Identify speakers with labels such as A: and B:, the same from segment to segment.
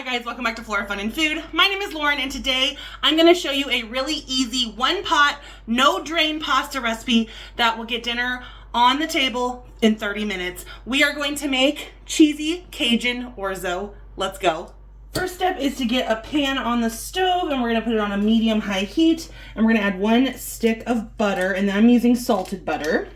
A: Hi guys, welcome back to Flora Fun and Food. My name is Lauren and today I'm going to show you a really easy one pot, no drain pasta recipe that will get dinner on the table in 30 minutes. We are going to make cheesy Cajun orzo. Let's go. First step is to get a pan on the stove and we're going to put it on a medium-high heat and we're going to add 1 stick of butter, and then I'm using salted butter.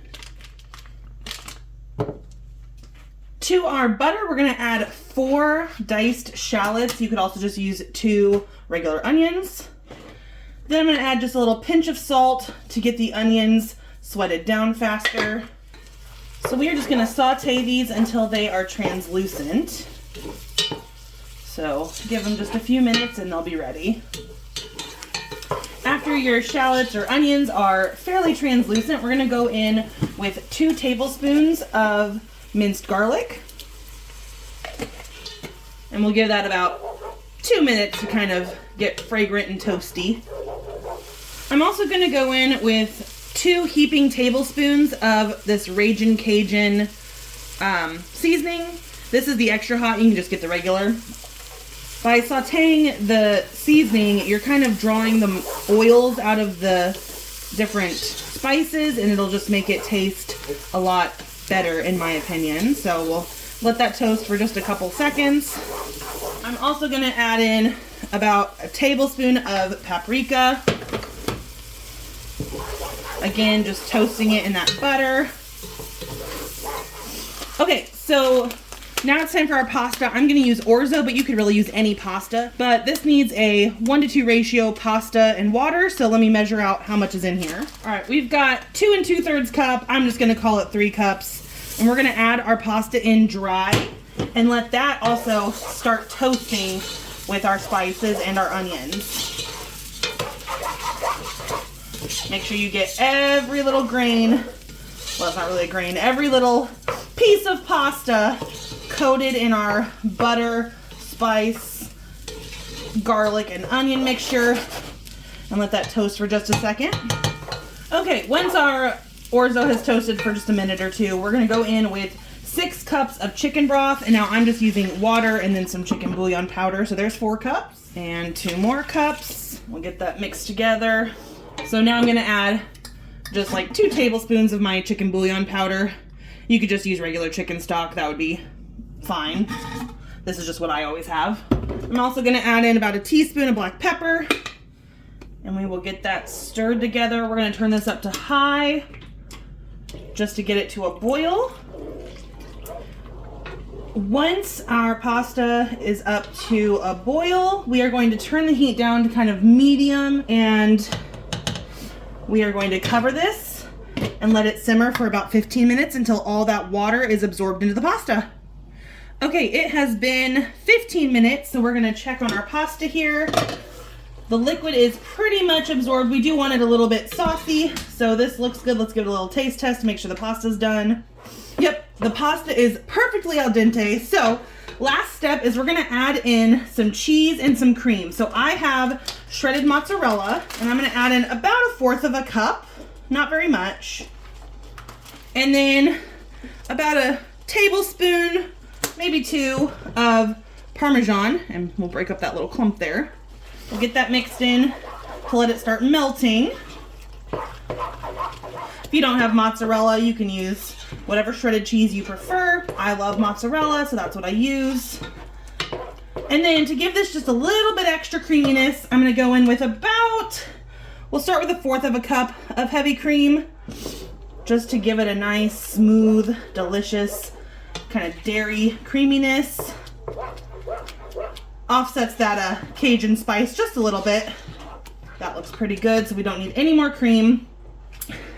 A: To our butter, we're going to add 4 diced shallots. You could also just use 2 regular onions. Then I'm going to add just a little pinch of salt to get the onions sweated down faster. So we are just going to saute these until they are translucent. So give them just a few minutes and they'll be ready. After your shallots or onions are fairly translucent, we're going to go in with 2 tablespoons of minced garlic, and we'll give that about 2 minutes to kind of get fragrant and toasty. I'm also going to go in with 2 heaping tablespoons of this Ragin' Cajun seasoning. This is the extra hot. You can just get the regular. By sauteing the seasoning, you're kind of drawing the oils out of the different spices, and it'll just make it taste a lot better in my opinion. So we'll let that toast for just a couple seconds. I'm also going to add in about a tablespoon of paprika. Again, just toasting it in that butter. Okay, so now it's time for our pasta. I'm going to use orzo, but you could really use any pasta. But this needs a 1-to-2 ratio pasta and water, so let me measure out how much is in here. All right, we've got 2 2/3 cup. I'm just going to call it 3 cups. And we're going to add our pasta in dry and let that also start toasting with our spices and our onions. Make sure you get every little grain, well, it's not really a grain, every little piece of pasta coated in our butter, spice, garlic, and onion mixture, and let that toast for just a second. Okay, once our orzo has toasted for just a minute or two, we're going to go in with 6 cups of chicken broth, and now I'm just using water and then some chicken bouillon powder, so there's 4 cups, and 2 more cups. We'll get that mixed together. So now I'm going to add just like 2 tablespoons of my chicken bouillon powder. You could just use regular chicken stock, that would be fine. This is just what I always have. I'm also going to add in about a teaspoon of black pepper, and we will get that stirred together. We're going to turn this up to high just to get it to a boil. Once our pasta is up to a boil, we are going to turn the heat down to kind of medium, and we are going to cover this and let it simmer for about 15 minutes until all that water is absorbed into the pasta. Okay, it has been 15 minutes, so we're going to check on our pasta here. The liquid is pretty much absorbed. We do want it a little bit saucy, so this looks good. Let's give it a little taste test to make sure the pasta's done. Yep, the pasta is perfectly al dente. So last step is we're going to add in some cheese and some cream. So I have shredded mozzarella, and I'm going to add in about 1/4 cup, not very much. And then about a tablespoon, maybe 2, of Parmesan, and we'll break up that little clump there. We'll get that mixed in to let it start melting. If you don't have mozzarella, you can use whatever shredded cheese you prefer. I love mozzarella, so that's what I use. And then to give this just a little bit extra creaminess, I'm going to go in with we'll start with 1/4 cup of heavy cream, just to give it a nice, smooth, delicious, kind of dairy creaminess. Offsets that Cajun spice just a little bit. That looks pretty good, so we don't need any more cream.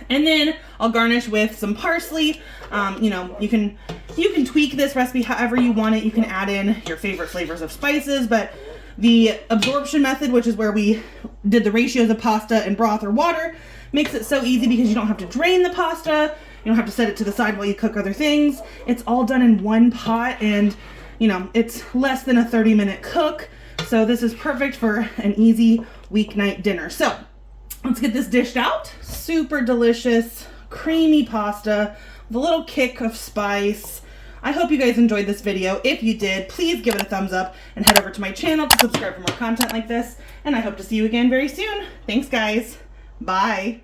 A: And then I'll garnish with some parsley. You know, you can tweak this recipe however you want it. You can add in your favorite flavors of spices, but the absorption method, which is where we did the ratios of pasta and broth or water, makes it so easy because you don't have to drain the pasta. You don't have to set it to the side while you cook other things. It's all done in one pot, and you know, it's less than a 30-minute cook. So this is perfect for an easy weeknight dinner. So let's get this dished out. Super delicious, creamy pasta with a little kick of spice. I hope you guys enjoyed this video. If you did, please give it a thumbs up and head over to my channel to subscribe for more content like this. And I hope to see you again very soon. Thanks, guys. Bye.